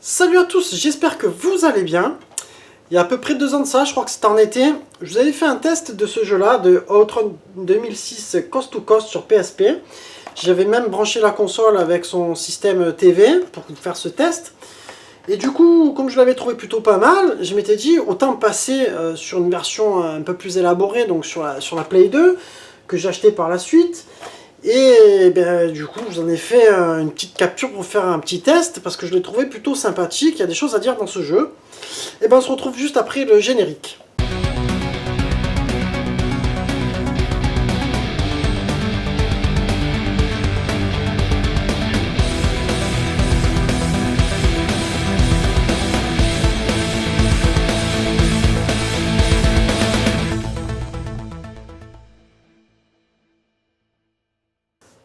Salut à tous, j'espère que vous allez bien. Il y a à peu près 2 ans de ça, je crois que c'était en été, je vous avais fait un test de ce jeu-là, de Outrun 2006 Coast to Coast sur PSP. J'avais même branché la console avec son système TV pour faire ce test. Et du coup, comme je l'avais trouvé plutôt pas mal, je m'étais dit autant passer sur une version un peu plus élaborée, donc sur la Play 2, que j'ai acheté par la suite. Et ben, du coup, je vous en ai fait une petite capture pour faire un petit test, parce que je l'ai trouvé plutôt sympathique, il y a des choses à dire dans ce jeu. Et ben on se retrouve juste après le générique.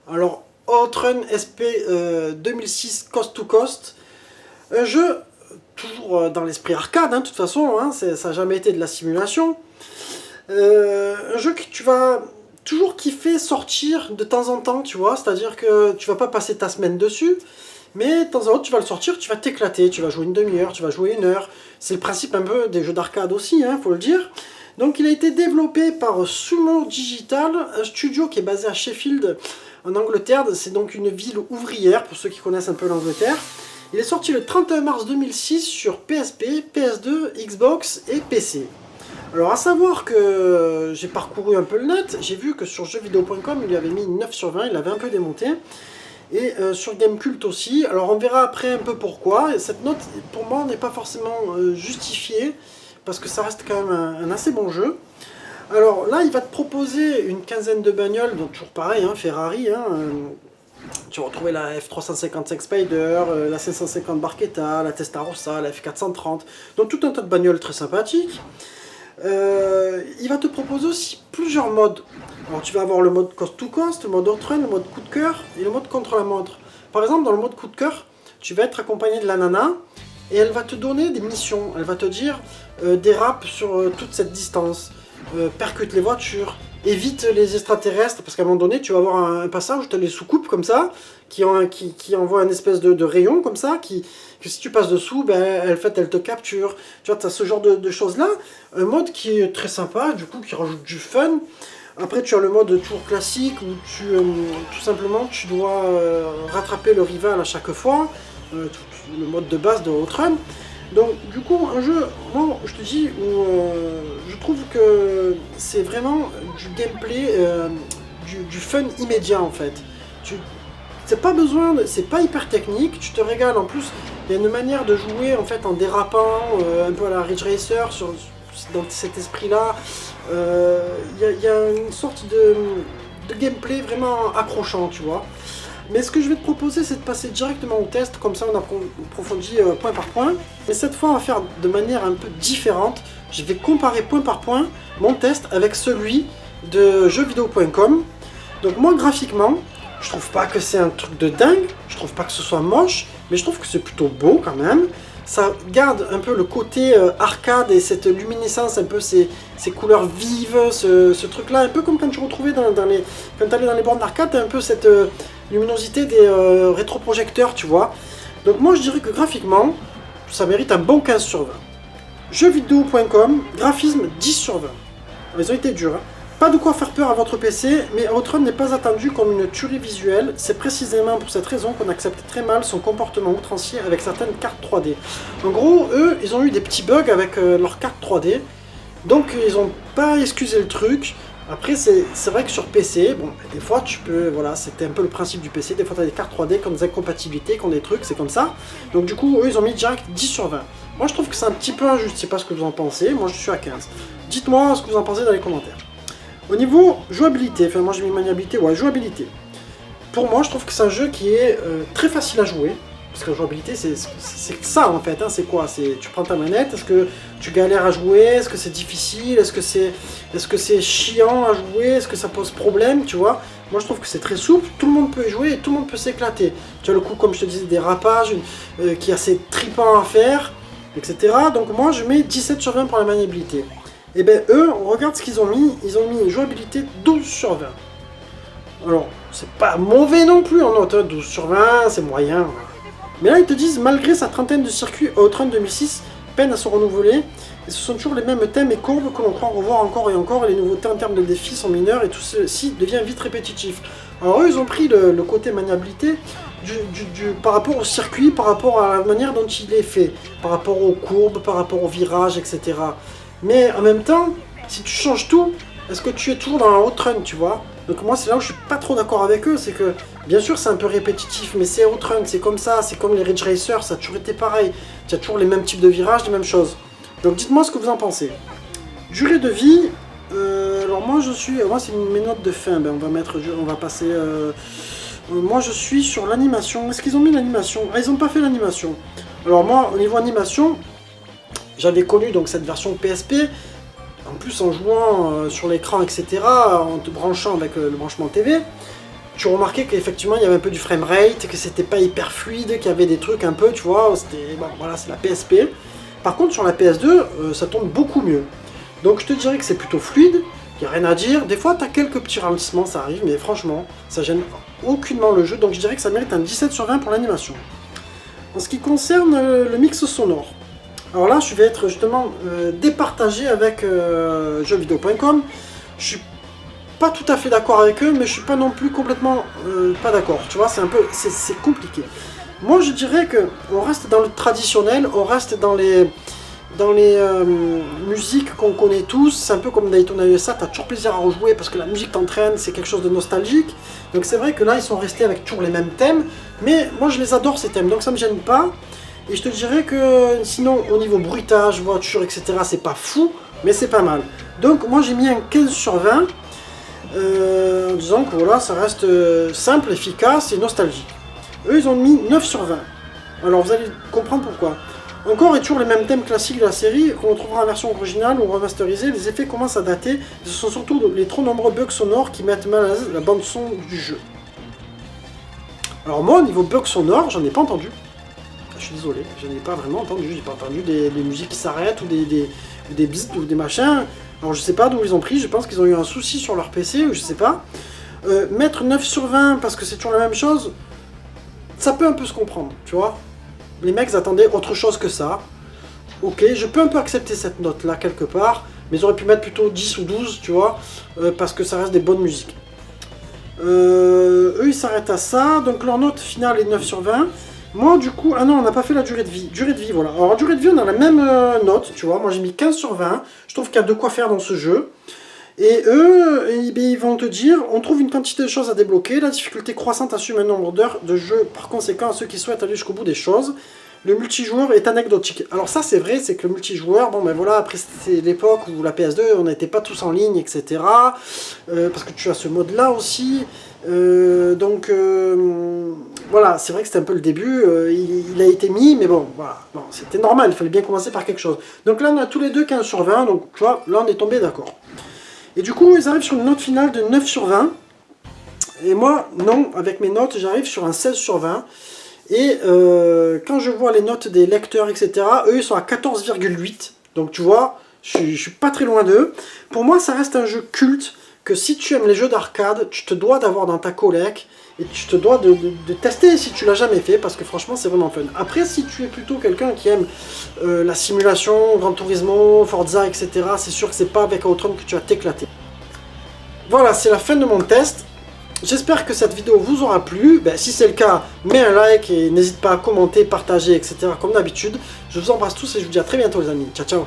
Alors, Outrun SP 2006 Coast to Coast, un jeu toujours dans l'esprit arcade, de toute façon, ça n'a jamais été de la simulation. Un jeu que tu vas toujours kiffer sortir de temps en temps, tu vois, c'est-à-dire que tu vas pas passer ta semaine dessus, mais de temps en temps tu vas le sortir, tu vas t'éclater, tu vas jouer une demi-heure, tu vas jouer 1 heure. C'est le principe un peu des jeux d'arcade aussi, faut le dire. Donc il a été développé par Sumo Digital, un studio qui est basé à Sheffield, en Angleterre. C'est donc une ville ouvrière, pour ceux qui connaissent un peu l'Angleterre. Il est sorti le 31 mars 2006 sur PSP, PS2, Xbox et PC. Alors à savoir que j'ai parcouru un peu le net, j'ai vu que sur jeuxvideo.com il lui avait mis 9 sur 20, il l'avait un peu démonté. Et sur Gamecult aussi. Alors on verra après un peu pourquoi. Et cette note pour moi n'est pas forcément justifiée, parce que ça reste quand même un assez bon jeu. Alors là il va te proposer une quinzaine de bagnoles, donc toujours pareil, Ferrari. Tu vas retrouver la F355 Spider, la 550 Barchetta, la Testarossa, la F430, donc tout un tas de bagnoles très sympathiques. Il va te proposer aussi plusieurs modes. Alors tu vas avoir le mode Coast to Coast, le mode Outrun, le mode coup de cœur et le mode contre la montre. Par exemple, dans le mode coup de cœur, tu vas être accompagné de la nana et elle va te donner des missions. Elle va te dire dérape sur toute cette distance, percute les voitures, évite les extraterrestres, parce qu'à un moment donné tu vas avoir un passage où tu as les soucoupes comme ça qui envoient un espèce de rayon comme ça que si tu passes dessous, elle te capture. Tu vois, tu as ce genre de choses là. Un mode qui est très sympa, du coup qui rajoute du fun. Après tu as le mode tour classique où tout simplement tu dois rattraper le rival à chaque fois, le mode de base de Outrun. Donc du coup un jeu, moi je te dis, où je trouve que c'est vraiment du gameplay, du fun immédiat en fait. C'est pas besoin, c'est pas hyper technique, tu te régales. En plus il y a une manière de jouer en fait en dérapant, un peu à la Ridge Racer, dans cet esprit là. Il y a une sorte de gameplay vraiment accrochant, tu vois. Mais ce que je vais te proposer, c'est de passer directement au test, comme ça on approfondit point par point. Mais cette fois, on va faire de manière un peu différente. Je vais comparer point par point mon test avec celui de jeuxvideo.com. Donc moi, graphiquement, je trouve pas que c'est un truc de dingue, je trouve pas que ce soit moche, mais je trouve que c'est plutôt beau quand même. Ça garde un peu le côté arcade et cette luminescence, un peu ces couleurs vives, ce truc là, un peu comme quand tu retrouvais quand tu allais dans les bornes d'arcade, un peu cette luminosité des rétroprojecteurs, tu vois. Donc moi je dirais que graphiquement, ça mérite un bon 15 sur 20. Jeuxvideo.com, graphisme 10 sur 20. Ils ont été durs, Pas de quoi faire peur à votre PC, mais Outrun n'est pas attendu comme une tuerie visuelle. C'est précisément pour cette raison qu'on accepte très mal son comportement outrancier avec certaines cartes 3D. En gros, eux, ils ont eu des petits bugs avec leurs cartes 3D, donc ils n'ont pas excusé le truc. Après, c'est vrai que sur PC, bon, des fois tu peux, voilà, c'était un peu le principe du PC, des fois tu as des cartes 3D qui ont des incompatibilités, qui ont des trucs, c'est comme ça. Donc du coup, eux, ils ont mis direct 10 sur 20. Moi, je trouve que c'est un petit peu injuste, je sais pas ce que vous en pensez, moi je suis à 15. Dites-moi ce que vous en pensez dans les commentaires. Au niveau jouabilité, enfin moi j'ai mis maniabilité, ouais, jouabilité. Pour moi, je trouve que c'est un jeu qui est très facile à jouer. Parce que la jouabilité, c'est ça en fait, c'est quoi? Tu prends ta manette, est-ce que tu galères à jouer? Est-ce que c'est difficile? Est-ce que c'est chiant à jouer? Est-ce que ça pose problème, tu vois? Moi je trouve que c'est très souple, tout le monde peut y jouer et tout le monde peut s'éclater. Tu as le coup, comme je te disais, des rapages, qui est assez tripant à faire, etc. Donc moi je mets 17 sur 20 pour la maniabilité. Et ben eux, on regarde ce qu'ils ont mis, ils ont mis une jouabilité 12 sur 20. Alors, c'est pas mauvais non plus en note, 12 sur 20, c'est moyen. Mais là, ils te disent, malgré sa trentaine de circuits, Outrun 2006 peine à se renouveler. Et ce sont toujours les mêmes thèmes et courbes que l'on croit revoir encore et les nouveautés en termes de défis sont mineures et tout ceci devient vite répétitif. Alors eux, ils ont pris le côté maniabilité par rapport au circuit, par rapport à la manière dont il est fait, par rapport aux courbes, par rapport aux virages, etc. Mais en même temps, si tu changes tout, est-ce que tu es toujours dans la Outrun, tu vois? Donc moi, c'est là où je suis pas trop d'accord avec eux, c'est que, bien sûr, c'est un peu répétitif, mais c'est Outrun, c'est comme ça, c'est comme les Ridge Racer, ça a toujours été pareil. Tu as toujours les mêmes types de virages, les mêmes choses. Donc dites-moi ce que vous en pensez. Durée de vie, alors moi c'est mes notes de fin, ben on va passer, moi je suis sur l'animation. Est-ce qu'ils ont mis l'animation? Ah, ils n'ont pas fait l'animation. Alors moi, au niveau animation, j'avais connu donc cette version PSP, en plus en jouant sur l'écran, etc., en te branchant avec le branchement TV, tu remarquais qu'effectivement il y avait un peu du framerate, que c'était pas hyper fluide, qu'il y avait des trucs un peu, tu vois, c'était, bon voilà, c'est la PSP. Par contre sur la PS2, ça tourne beaucoup mieux. Donc je te dirais que c'est plutôt fluide, il n'y a rien à dire. Des fois tu as quelques petits ralentissements, ça arrive, mais franchement, ça gêne aucunement le jeu, donc je dirais que ça mérite un 17 sur 20 pour l'animation. En ce qui concerne le mix sonore, alors là je vais être justement départagé avec jeuxvideo.com. Je suis pas tout à fait d'accord avec eux, mais je suis pas non plus complètement pas d'accord, tu vois, c'est compliqué. Moi je dirais que on reste dans le traditionnel, on reste dans les musiques qu'on connaît tous. C'est un peu comme Daytona USA, t'as toujours plaisir à rejouer parce que la musique t'entraîne, c'est quelque chose de nostalgique. Donc c'est vrai que là ils sont restés avec toujours les mêmes thèmes, mais moi je les adore ces thèmes, donc ça me gêne pas. Et je te dirais que sinon au niveau bruitage, voiture, etc., c'est pas fou, mais c'est pas mal. Donc moi j'ai mis un 15 sur 20, en disant que voilà, ça reste simple, efficace et nostalgique. Eux ils ont mis 9 sur 20. Alors vous allez comprendre pourquoi. Encore et toujours les mêmes thèmes classiques de la série qu'on retrouvera en version originale ou remasterisée, les effets commencent à dater, et ce sont surtout les trop nombreux bugs sonores qui mettent mal à l'aise la bande son du jeu. Alors moi au niveau bugs sonores, j'en ai pas entendu. Je suis désolé, j'en ai pas vraiment entendu, j'ai pas entendu des musiques qui s'arrêtent ou des beats ou des machins. Alors je sais pas d'où ils ont pris, je pense qu'ils ont eu un souci sur leur PC ou je sais pas. Mettre 9 sur 20 parce que c'est toujours la même chose, ça peut un peu se comprendre, tu vois. Les mecs attendaient autre chose que ça. Ok, je peux un peu accepter cette note-là quelque part, mais ils auraient pu mettre plutôt 10 ou 12, tu vois, parce que ça reste des bonnes musiques. Eux, ils s'arrêtent à ça, donc leur note finale est 9 sur 20. Moi, du coup, ah non, on n'a pas fait la durée de vie. Durée de vie, voilà. Alors, durée de vie, on a la même note, tu vois. Moi, j'ai mis 15 sur 20. Je trouve qu'il y a de quoi faire dans ce jeu. Et eux, ils vont te dire, on trouve une quantité de choses à débloquer, la difficulté croissante assume un nombre d'heures de jeu, par conséquent, à ceux qui souhaitent aller jusqu'au bout des choses. Le multijoueur est anecdotique. Alors ça, c'est vrai, c'est que le multijoueur, bon ben voilà, après c'était l'époque où la PS2, on n'était pas tous en ligne, etc. Parce que tu as ce mode-là aussi. Voilà, c'est vrai que c'était un peu le début, il a été mis, mais bon, voilà, bon, c'était normal, il fallait bien commencer par quelque chose. Donc là, on a tous les deux 15 sur 20, donc tu vois, là on est tombé d'accord. Et du coup, ils arrivent sur une note finale de 9 sur 20. Et moi, non, avec mes notes, j'arrive sur un 16 sur 20. Et quand je vois les notes des lecteurs, etc., eux, ils sont à 14,8. Donc tu vois, je suis pas très loin d'eux. Pour moi, ça reste un jeu culte, que si tu aimes les jeux d'arcade, tu te dois d'avoir dans ta collègue. Et tu te dois de tester si tu l'as jamais fait, parce que franchement, c'est vraiment fun. Après, si tu es plutôt quelqu'un qui aime la simulation, Gran Turismo, Forza, etc., c'est sûr que c'est pas avec Outrun que tu vas t'éclater. Voilà, c'est la fin de mon test. J'espère que cette vidéo vous aura plu. Ben, si c'est le cas, mets un like et n'hésite pas à commenter, partager, etc. comme d'habitude. Je vous embrasse tous et je vous dis à très bientôt les amis. Ciao, ciao.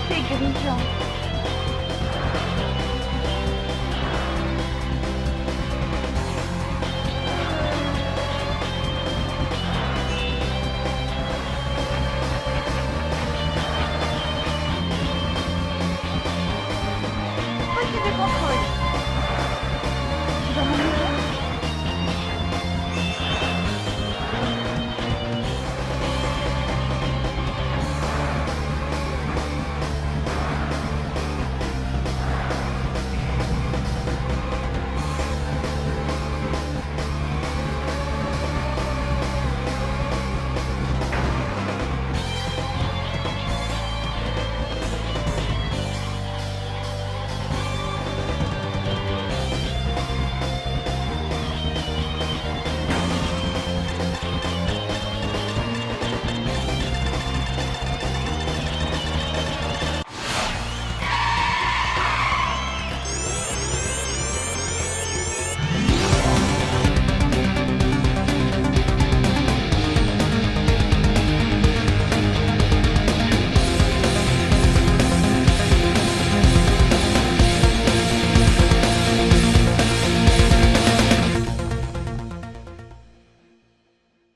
C'est grisant.